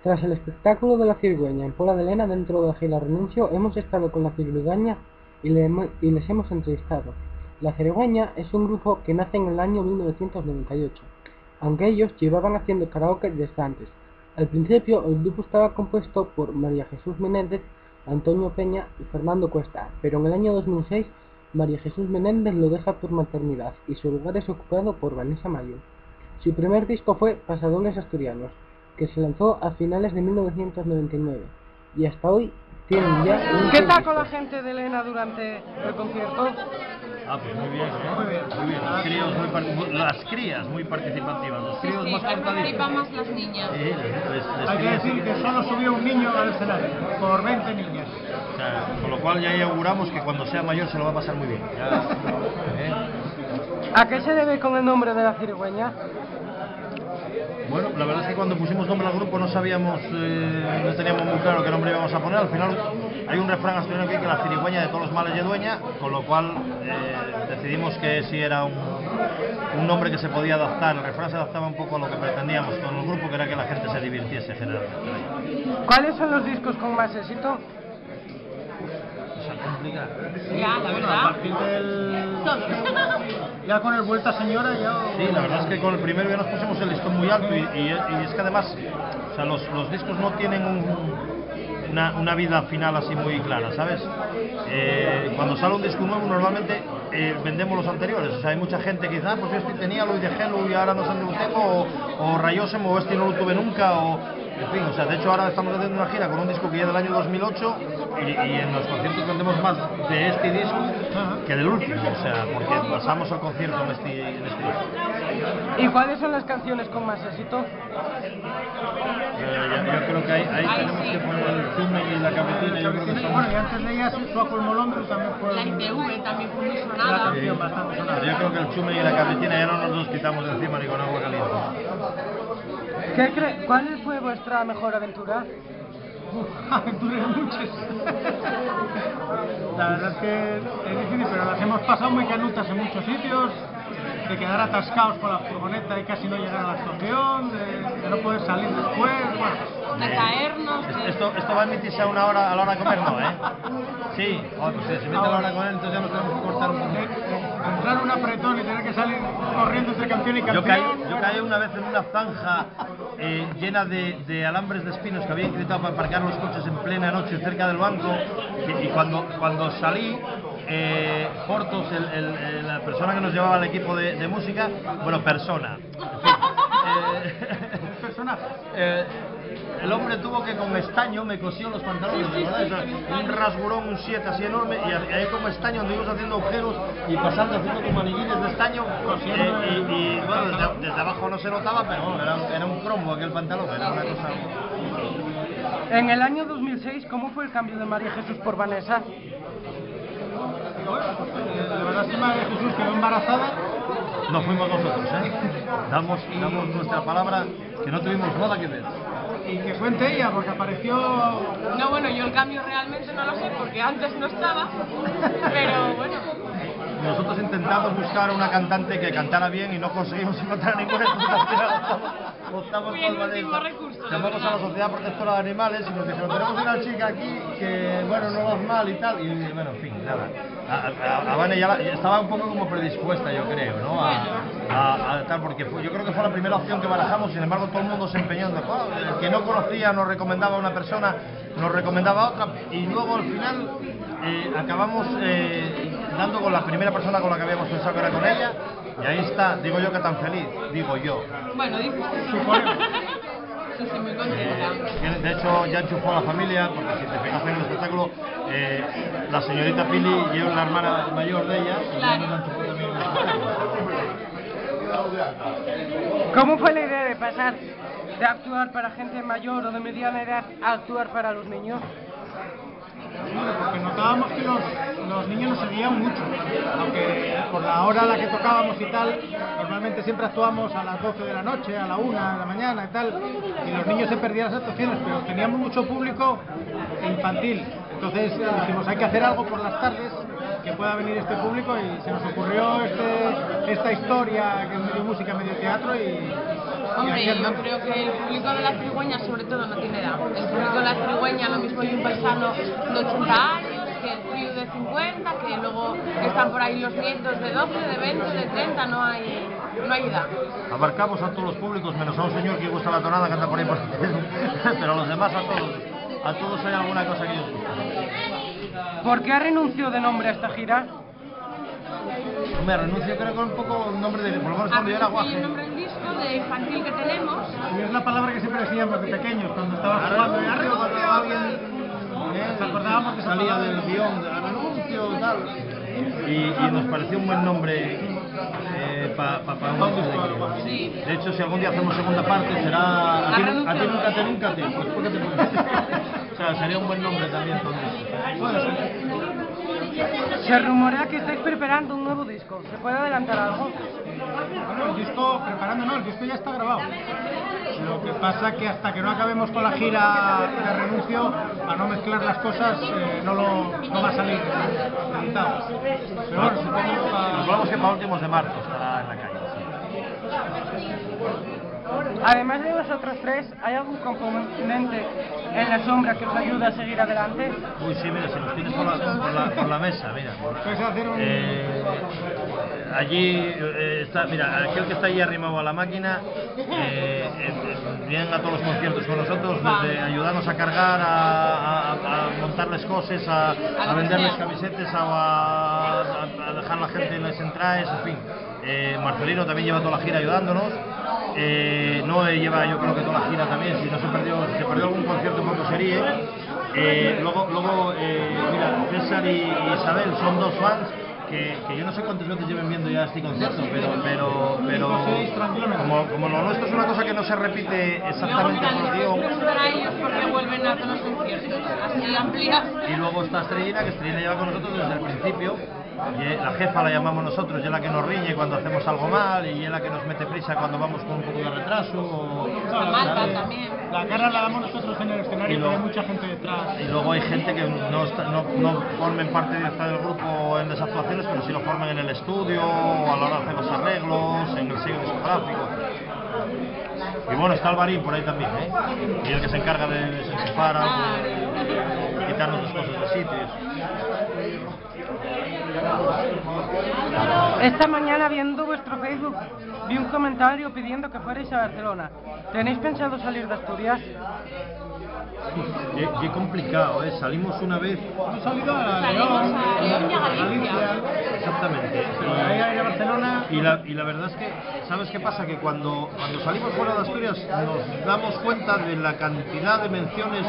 Tras el espectáculo de la cigüeña en Pola de Lena dentro de Gila Renuncio, hemos estado con la cigüeña y les hemos entrevistado. La cigüeña es un grupo que nace en el año 1998, aunque ellos llevaban haciendo karaoke desde antes. Al principio el grupo estaba compuesto por María Jesús Menéndez, Antonio Peña y Fernando Cuesta, pero en el año 2006 María Jesús Menéndez lo deja por maternidad y su lugar es ocupado por Vanessa Mayo. Su primer disco fue Pasadones Asturianos, que se lanzó a finales de 1999 y hasta hoy tienen ya un ¿Qué tal disco. con la gente de Lena durante el concierto? Pues muy bien, ¿eh? Muy bien. Las crías muy participativas, los críos Sí, más participan cortaditos. más las niñas. Hay que decir que solo subió un niño al escenario, por 20 niñas. O sea, con lo cual ya auguramos que cuando sea mayor se lo va a pasar muy bien. ¿A qué se debe con el nombre de la cigüeña? Bueno, la verdad es que cuando pusimos nombre al grupo no sabíamos, no teníamos muy claro qué nombre íbamos a poner. Al final hay un refrán asturiano aquí que la cirigüeña de todos los males es dueña, con lo cual decidimos que si era un nombre que se podía adaptar. El refrán se adaptaba un poco a lo que pretendíamos con el grupo, que era que la gente se divirtiese generalmente. ¿Cuáles son los discos con más éxito? Complicado. Ya, la A verdad. partir del... Ya con el Vuelta Señora ya... Sí, la verdad es que con el primero ya nos pusimos el listón muy alto y es que además, o sea, los discos no tienen una vida final así muy clara, ¿sabes? Cuando sale un disco nuevo normalmente vendemos los anteriores, o sea, hay mucha gente que dice, pues este tenía lo y dejélo y ahora no sé dónde lo tengo, o rayósemo, o este no lo tuve nunca, o... En fin, o sea, de hecho ahora estamos haciendo una gira con un disco que ya es del año 2008 y en los conciertos vendemos más de este disco que del último, o sea, porque pasamos el concierto en este disco. ¿Y cuáles son las canciones con más éxito? Yo creo que ahí tenemos que poner el Zume y la Capetina. Yo creo que son... Bueno, y antes de ellas Suaco el Molondro también fue... La ITV también fue muy una sonada. canción bastante sonada. Yo creo que el Chume y la Capetina ya no nos los quitamos de encima ni con agua caliente. ¿Cuál fue vuestra mejor aventura? Aventuras muchas. La verdad es que es difícil, pero las hemos pasado muy canutas en muchos sitios, de quedar atascados con la furgoneta y casi no llegar a la actuación, de no poder salir después, bueno. De caernos. Esto va a emitirse a una hora, a la hora de comer, ¿no? Sí, pues si se emite a la hora de comer, entonces ya nos tenemos que cortar un poco. Entrar un apretón y tener que salir corriendo entre canción y canción. Yo caí una vez en una zanja llena de alambres de espinos que había intentado para aparcar los coches en plena noche cerca del banco y cuando salí, Portos, la persona que nos llevaba al equipo de música, bueno, persona, en fin, Personaje. el hombre tuvo que con estaño me cosió los pantalones, ¿verdad? Un rasgurón, un 7 así enorme, y ahí como estaño anduvimos haciendo agujeros y pasando haciendo como maniguines de estaño, y bueno, desde abajo no se notaba, pero bueno, era un cromo aquel pantalón, era una cosa... En el año 2006, ¿cómo fue el cambio de María Jesús por Vanessa? Bueno, la verdad es que María Jesús quedó embarazada. No fuimos nosotros, damos nuestra palabra que no tuvimos nada que ver. Y que cuente ella, porque apareció... No, bueno, yo el cambio realmente no lo sé porque antes no estaba, pero bueno. Nosotros intentamos buscar una cantante que cantara bien y no conseguimos encontrar ninguna. Optamos Fui el por último Vanessa. recurso. Llamamos a la Sociedad Protectora de Animales y nos dijeron, tenemos una chica aquí que, bueno, no va mal y tal. Y bueno, en fin, nada. A Vane ya estaba un poco como predispuesta, yo creo, ¿no? A tal, porque yo creo que fue la primera opción que barajamos, sin embargo todo el mundo se empeñó en el que no conocía nos recomendaba a una persona, nos recomendaba a otra, y luego al final acabamos dando con la primera persona con la que habíamos pensado que era con ella, y ahí está, digo yo que tan feliz, digo yo. Bueno, dices. Sí, sí, muy contenta. De hecho ya enchufó a la familia, porque si te fijas en el espectáculo, la señorita Pili y yo, la hermana mayor de ella, y Claro. nos la enchufó también en el espectáculo. ¿Cómo fue la idea de pasar de actuar para gente mayor o de mediana edad a actuar para los niños? Porque notábamos que los niños nos seguían mucho, aunque por la hora a la que tocábamos y tal, normalmente siempre actuamos a las 12 de la noche, a la 1 de la mañana y tal, y los niños se perdían las actuaciones, pero teníamos mucho público infantil, entonces dijimos hay que hacer algo por las tardes que pueda venir este público y se nos ocurrió esta historia que es medio música, medio teatro y Hombre, aquí al yo menos. creo que el público de la Cigüeña sobre todo no tiene edad. El público de la Cigüeña lo mismo hay un paisano de 80 años, que el frío de 50, que luego están por ahí los nietos de 12, de 20, de 30, no hay edad. Abarcamos a todos los públicos, menos a un señor que gusta la tonada que anda por ahí por pero a los demás a todos. A todos hay alguna cosa que ellos gustan. ¿Por qué renunció de nombre a esta gira? Me renuncio creo que un poco un nombre de... Por lo menos cuando yo era El guaje. nombre del disco de infantil que tenemos. Y es la palabra que siempre decíamos de pequeños, cuando estábamos jugando de arriba, cuando alguien nos acordábamos que salía del guión de renuncio y tal. Y nos pareció un buen nombre para un disco. Sí. De hecho, si algún día hacemos segunda parte, será a ti nunca te. Pues, ¿por qué te pones? O sea, sería un buen nombre también entonces. Se rumorea que estáis preparando un nuevo disco. ¿Se puede adelantar algo? Bueno, el disco, preparando no, el disco ya está grabado. Lo que pasa que hasta que no acabemos con la gira de renuncio, a no mezclar las cosas, no va a salir editado. Pero bueno, supongo Suponemos que para últimos de marzo estará en la calle. Además de vosotros tres, ¿hay algún componente en la sombra que os ayude a seguir adelante? Uy, sí, mira, si los tienes por la mesa, mira. puedes hacer un... Allí está, mira, aquel que está ahí arrimado a la máquina, vienen a todos los conciertos con nosotros, desde ayudarnos a cargar, a montarles cosas, a venderles camisetas, a dejar la gente en las entradas, en fin. Marcelino también lleva toda la gira ayudándonos. Noé lleva, yo creo que toda la gira también, si no se perdió algún concierto poco sería. Luego mira, César y Isabel son dos fans que yo no sé cuántas veces lleven viendo ya este concierto, pero como lo nuestro es una cosa que no se repite exactamente por guión. Para ellos porque vuelven a todos los conciertos, así amplias. Y luego está Estrellina, que Estrellina lleva con nosotros desde el principio. Y la jefa la llamamos nosotros, y es la que nos riñe cuando hacemos algo mal, y es la que nos mete prisa cuando vamos con un poco de retraso. Malta también. La cara la damos nosotros en el escenario, pero hay mucha gente detrás. Y luego hay gente que no formen parte directa del grupo en las actuaciones, pero sí lo forman en el estudio, o a la hora de hacer los arreglos, en el sello discográfico. Y bueno, está Alvarín por ahí también, ¿eh? Y el que se encarga de desenchufar algo, quitarnos las cosas de sitios. Esta mañana viendo vuestro Facebook vi un comentario pidiendo que fuerais a Barcelona. ¿Tenéis pensado salir de Asturias? Qué complicado, ¿eh? Salimos una vez. Hemos salido a Salimos León, a León y a Galicia. Exactamente. pero de ahí a ir a Barcelona. Y la verdad es que, ¿sabes qué pasa? Que cuando salimos fuera de Asturias nos damos cuenta de la cantidad de menciones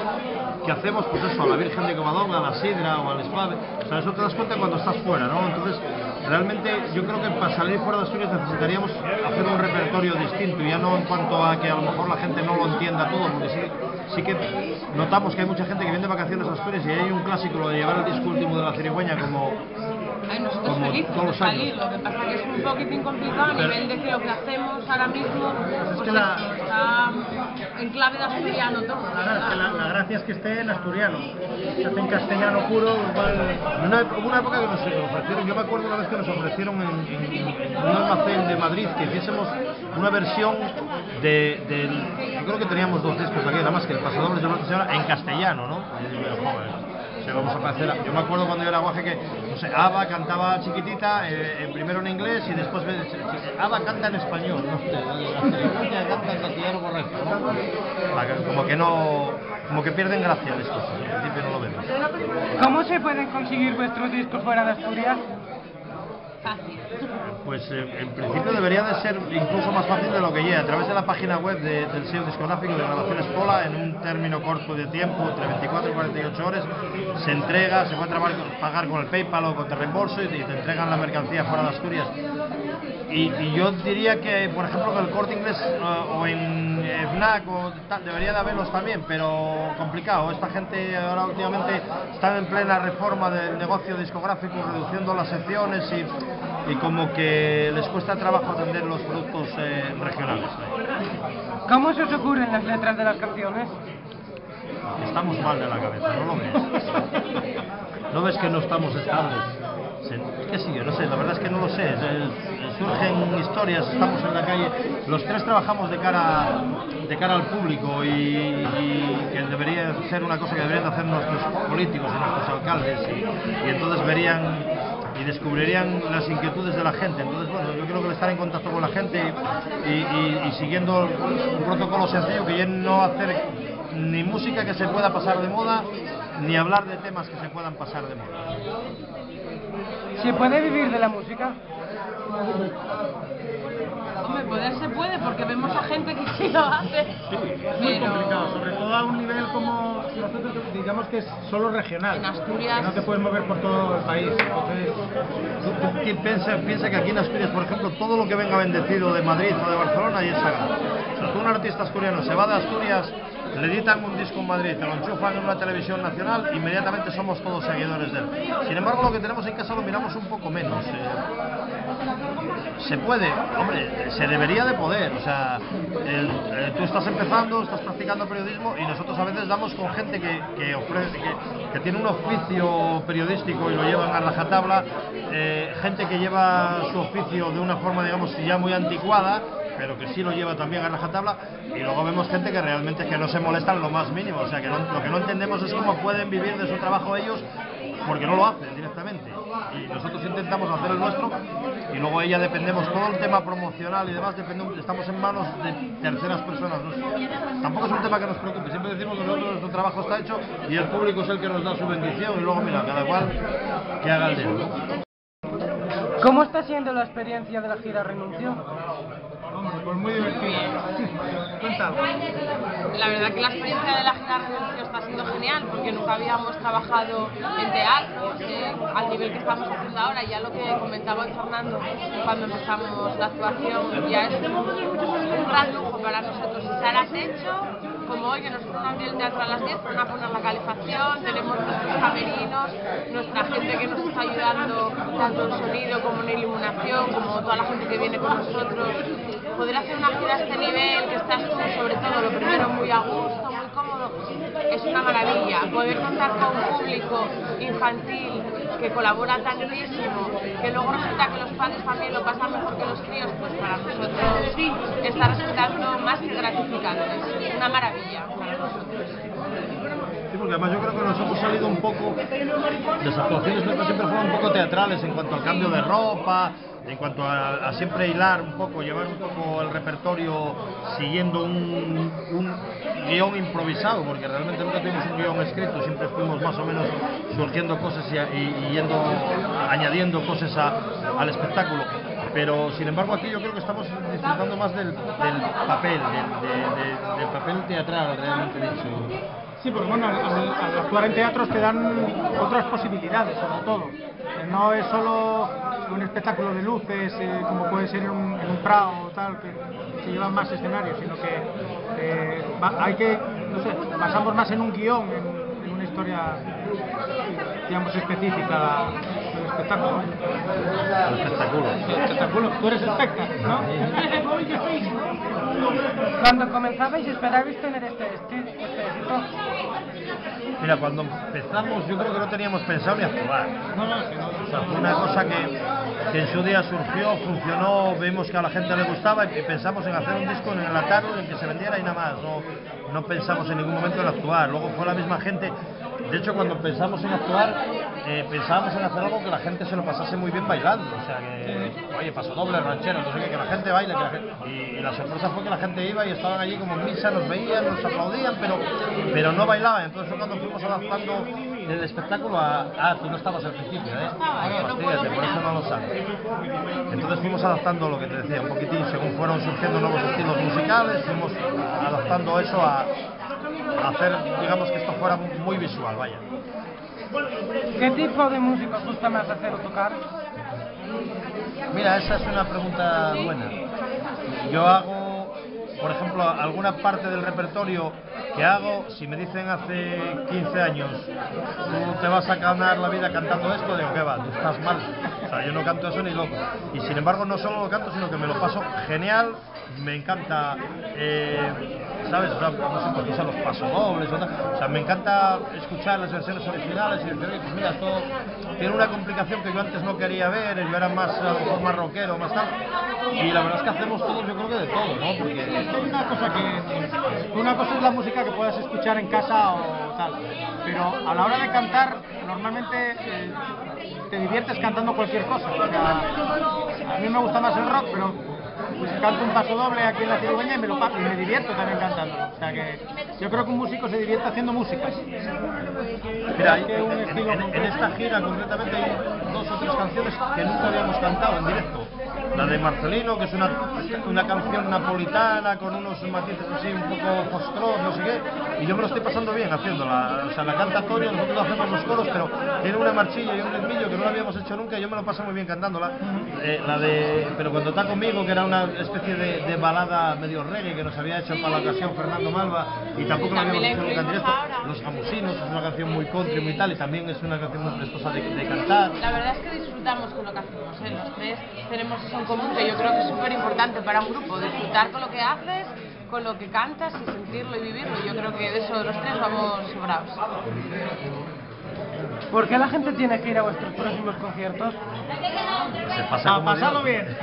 que hacemos, pues eso, a la Virgen de Covadonga, a la Sidra o al Esplave. O sea, eso te das cuenta cuando estás fuera, ¿no? Entonces, realmente yo creo que para salir fuera de Asturias necesitaríamos hacer un repertorio distinto, ya no en cuanto a que a lo mejor la gente no lo entienda todo, porque sí que notamos que hay mucha gente que viene de vacaciones a Asturias y hay un clásico, lo de llevar el disco último de la Cirigüeña como... Ay, nosotros como felices todos de los años. salir, lo que pasa que es un poquitín complicado a nivel de que lo que hacemos ahora mismo pues que eso, está en clave de asturiano todo, la Claro, es que verdad. la gracia es que esté en asturiano. Si hace en castellano puro, igual. Hubo una época que nos ofrecieron, yo me acuerdo una vez que nos ofrecieron en un almacén de Madrid que hiciésemos una versión yo creo que teníamos dos discos aquí, nada más que el Pasador de Nuestra Señora en castellano, ¿no? Y yo digo, joder, si vamos a parecer yo me acuerdo cuando yo era guaje que, no sé, Ava cantaba chiquitita, primero en inglés y después Ava canta en español, no sé, canta en castellano correcto, ¿no? Como que pierden gracia las cosas, al principio no lo vemos. ¿Cómo se pueden conseguir vuestros discos fuera de Asturias? Fácil. Pues en principio debería de ser incluso más fácil de lo que ya, a través de la página web del sello discográfico de Grabaciones Pola, en un término corto de tiempo, entre 24 y 48 horas, se entrega, se puede pagar con el PayPal o con el reembolso y te entregan la mercancía fuera de Asturias. Y yo diría que, por ejemplo, que el Corte Inglés o en FNAC o tal, debería de haberlos también, pero complicado. Esta gente ahora últimamente está en plena reforma del negocio discográfico, reduciendo las secciones y como que les cuesta trabajo atender los productos regionales. ¿Cómo se os ocurren las letras de las canciones? Estamos mal de la cabeza, ¿no lo ves? ¿No ves que no estamos estables? ¿Qué sigue? No sé, la verdad es que no lo sé. Es surgen historias, estamos en la calle, los tres trabajamos de cara al público y que debería ser una cosa que deberían hacer nuestros políticos y nuestros alcaldes y entonces verían y descubrirían las inquietudes de la gente. Entonces, bueno, yo creo que estar en contacto con la gente y siguiendo un protocolo sencillo, que ya no hacer ni música que se pueda pasar de moda, ni hablar de temas que se puedan pasar de moda. ¿Se puede vivir de la música? Hombre, poder se puede porque vemos a gente que sí lo hace. Muy complicado, sobre todo a un nivel como nosotros, digamos que es solo regional. En Asturias. Que no te puedes mover por todo el país. Entonces, ¿Quién piensa que aquí en Asturias, por ejemplo, todo lo que venga bendecido de Madrid o de Barcelona y es sagrado? O sea, tú, un artista asturiano, se va de Asturias, le editan un disco en Madrid, te lo enchufan en una televisión nacional, inmediatamente somos todos seguidores de él. Sin embargo, lo que tenemos en casa lo miramos un poco menos. Se puede, hombre, se debería de poder. O sea, tú estás empezando, estás practicando periodismo y nosotros a veces damos con gente que ofrece, que tiene un oficio periodístico y lo llevan a rajatabla, gente que lleva su oficio de una forma, digamos, ya muy anticuada, pero que sí lo lleva también a rajatabla, y luego vemos gente que realmente es que no se molesta en lo más mínimo. O sea, que lo que no entendemos es cómo pueden vivir de su trabajo ellos, porque no lo hacen directamente, y nosotros intentamos hacer el nuestro, y luego ella dependemos, todo el tema promocional y demás, estamos en manos de terceras personas. Tampoco es un tema que nos preocupe, siempre decimos que nosotros nuestro trabajo está hecho y el público es el que nos da su bendición, y luego mira, cada cual que haga el dedo, ¿no? ¿Cómo está siendo la experiencia de la gira Renuncio? hombre, pues muy divertido. Cuéntalo. La verdad que la experiencia de la gira Renuncio está siendo genial porque nunca habíamos trabajado en teatro al nivel que estamos haciendo ahora. Ya lo que comentaba hoy Fernando cuando empezamos la actuación, ya es un gran lujo para nosotros estar a techo, como hoy que nos van a abrir el teatro a las 10, van a poner la calefacción, tenemos nuestros camerinos, nuestra gente que nos está ayudando tanto en sonido como en iluminación, como toda la gente que viene con nosotros. Poder hacer una gira a este nivel, que estás tú sobre todo lo primero muy a gusto, muy cómodo, es una maravilla. Poder contar con un público infantil que colabora tantísimo, que luego resulta que los padres también lo pasan mejor que los críos, pues para nosotros está resultando más que gratificante, es una maravilla para nosotros. Sí, porque además yo creo que nos hemos salido un poco, las actuaciones nuestras siempre fueron un poco teatrales en cuanto al cambio de ropa, en cuanto a siempre hilar un poco, llevar un poco el repertorio siguiendo un guión improvisado, porque realmente nunca tuvimos un guión escrito, siempre fuimos más o menos surgiendo cosas y yendo, añadiendo cosas al espectáculo. Pero sin embargo aquí yo creo que estamos disfrutando más del papel, del papel teatral realmente dicho. Sí, porque bueno, al actuar en teatros te dan otras posibilidades, sobre todo. No es solo un espectáculo de luces, como puede ser en un Prado o tal, que se llevan más escenarios, sino que hay que, no sé, basamos más en un guión, en una historia, digamos, específica del espectáculo. El espectáculo. El espectáculo. Tú eres espectáculo, ¿no? Cuando comenzabais, ¿esperabais tener este éxito? Mira, cuando empezamos yo creo que no teníamos pensado ni actuar. No, O sea, fue una cosa que en su día surgió, funcionó, vimos que a la gente le gustaba y pensamos en hacer un disco, en enlatarlo, en que se vendiera y nada más. No pensamos en ningún momento en actuar. Luego fue la misma gente. De hecho, cuando pensamos en actuar, pensábamos en hacer algo que la gente se lo pasase muy bien bailando. O sea, que, oye, pasodoble, ranchero, entonces que la gente baile. Y la sorpresa fue que la gente iba y estaban allí como en misa, nos veían, nos aplaudían, pero no bailaban. Entonces fue cuando fuimos adaptando el espectáculo tú no estabas al principio, ¿eh? Fíjate, por eso no lo sabes. Entonces fuimos adaptando lo que te decía, un poquitín, según fueron surgiendo nuevos estilos musicales, fuimos adaptando eso a hacer, digamos, que esto fuera muy visual, vaya. ¿Qué tipo de música os gusta más hacer o tocar? Mira, esa es una pregunta buena. Yo hago, por ejemplo, alguna parte del repertorio que hago, si me dicen hace 15 años, tú te vas a ganar la vida cantando esto, digo, ¿qué va? Tú estás mal. O sea, yo no canto eso ni loco. Y sin embargo, no solo lo canto, sino que me lo paso genial, me encanta ¿sabes? O sea, no sé por qué usan los pasodobles o tal. O sea, me encanta escuchar las versiones originales y decir, oye, pues mira, esto tiene una complicación que yo antes no quería ver, yo era más, a lo mejor más rockero, más tal. Y la verdad es que hacemos todos, yo creo que de todo, ¿no? Porque Es que hay una cosa una cosa es la música que puedas escuchar en casa o tal, pero a la hora de cantar, normalmente te diviertes cantando cualquier cosa. O sea, a mí me gusta más el rock, pero pues canto un paso doble aquí en la Cigüeña y me divierto también cantándolo. O sea que yo creo que un músico se divierte haciendo música. mira, en esta gira concretamente hay 2 o 3 canciones que nunca habíamos cantado en directo. La de Marcelino, que es una canción napolitana con unos matices así un poco post-rock, no sé qué, y yo me lo estoy pasando bien haciéndola. O sea, la canta Antonio, nosotros hacemos los coros, pero tiene una marchilla y un ritmillo que no lo habíamos hecho nunca y yo me lo paso muy bien cantándola. Pero cuando está conmigo, que era una especie de balada medio reggae que nos había hecho para la ocasión Fernando Malva y tampoco lo habíamos hecho nunca en directo. Los Gamusinos es una canción muy country, muy tal, y también es una canción muy prestosa de cantar. La verdad es que disfrutamos con lo que hacemos, ¿eh? Los tres tenemos eso en común, que yo creo que es súper importante para un grupo, disfrutar con lo que haces, con lo que cantas y sentirlo y vivirlo. Yo creo que de eso los tres vamos sobrados. ¿Por qué la gente tiene que ir a vuestros próximos conciertos? Se pasa como pasado Dios. bien.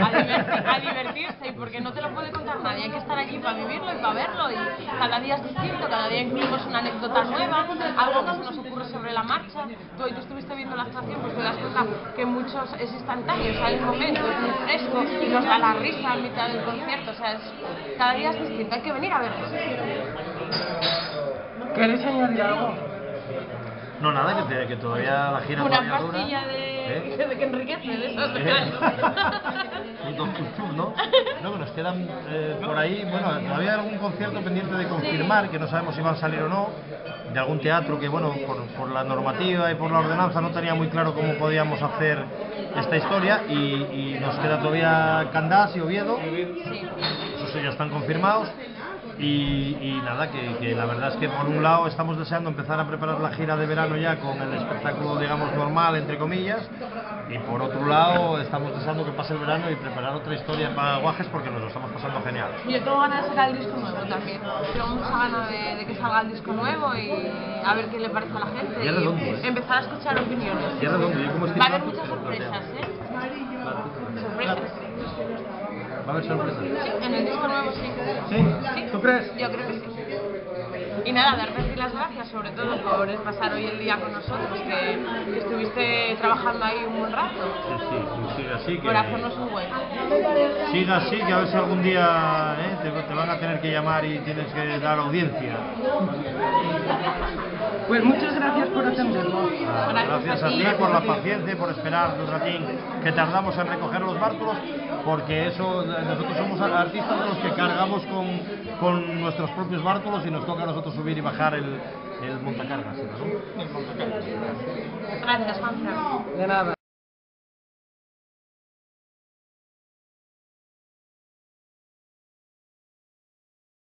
A divertirse, y porque no te lo puede contar nadie, hay que estar allí para vivirlo y para verlo, y cada día es distinto, cada día incluimos una anécdota nueva, algo que se nos ocurre sobre la marcha. Tú estuviste viendo la actuación, pues te das cuenta que muchos es instantáneo, o sea, el momento es muy fresco y nos da la risa a mitad del concierto, o sea, cada día es distinto, hay que venir a verlo. ¿Queréis añadir algo? No, nada, que todavía la gira Una todavía dura. pastilla de que enriquece, de esos Un Dr. ¿no? No, que nos quedan por ahí, bueno, todavía algún concierto pendiente de confirmar, que no sabemos si van a salir o no, de algún teatro que, bueno, por la normativa y por la ordenanza no tenía muy claro cómo podíamos hacer esta historia, y nos queda todavía Candás y Oviedo, esos ya están confirmados. Y nada, que la verdad es que por un lado estamos deseando empezar a preparar la gira de verano ya con el espectáculo, digamos, normal, entre comillas, y por otro lado estamos deseando que pase el verano y preparar otra historia para Guajes, porque nos lo estamos pasando genial. Yo tengo ganas de sacar el disco nuevo también, tengo mucha ganas de que salga el disco nuevo y a ver qué le parece a la gente, Y es redondo, ¿eh? empezar a escuchar opiniones. Y es redondo, yo como Va a haber muchas sorpresas, sorpresas. Va a haber sorpresas. Sí, en el disco nuevo sí. ¿Sí? ¿Tú crees? Yo creo que sí. Y nada, darte las gracias sobre todo por pasar hoy el día con nosotros, que estuviste trabajando ahí un buen rato. Sí, sigue así, Por hacernos un hueco. siga así, que a ver si algún día te van a tener que llamar y tienes que dar audiencia. Pues muchas gracias por atendernos. Gracias a ti por la paciencia y por esperar un ratín que tardamos en recoger los bártulos, porque eso, nosotros somos artistas de los que cargamos con nuestros propios bártulos y nos toca a nosotros subir y bajar el montacargas, ¿no? Gracias, Juanfran. De nada.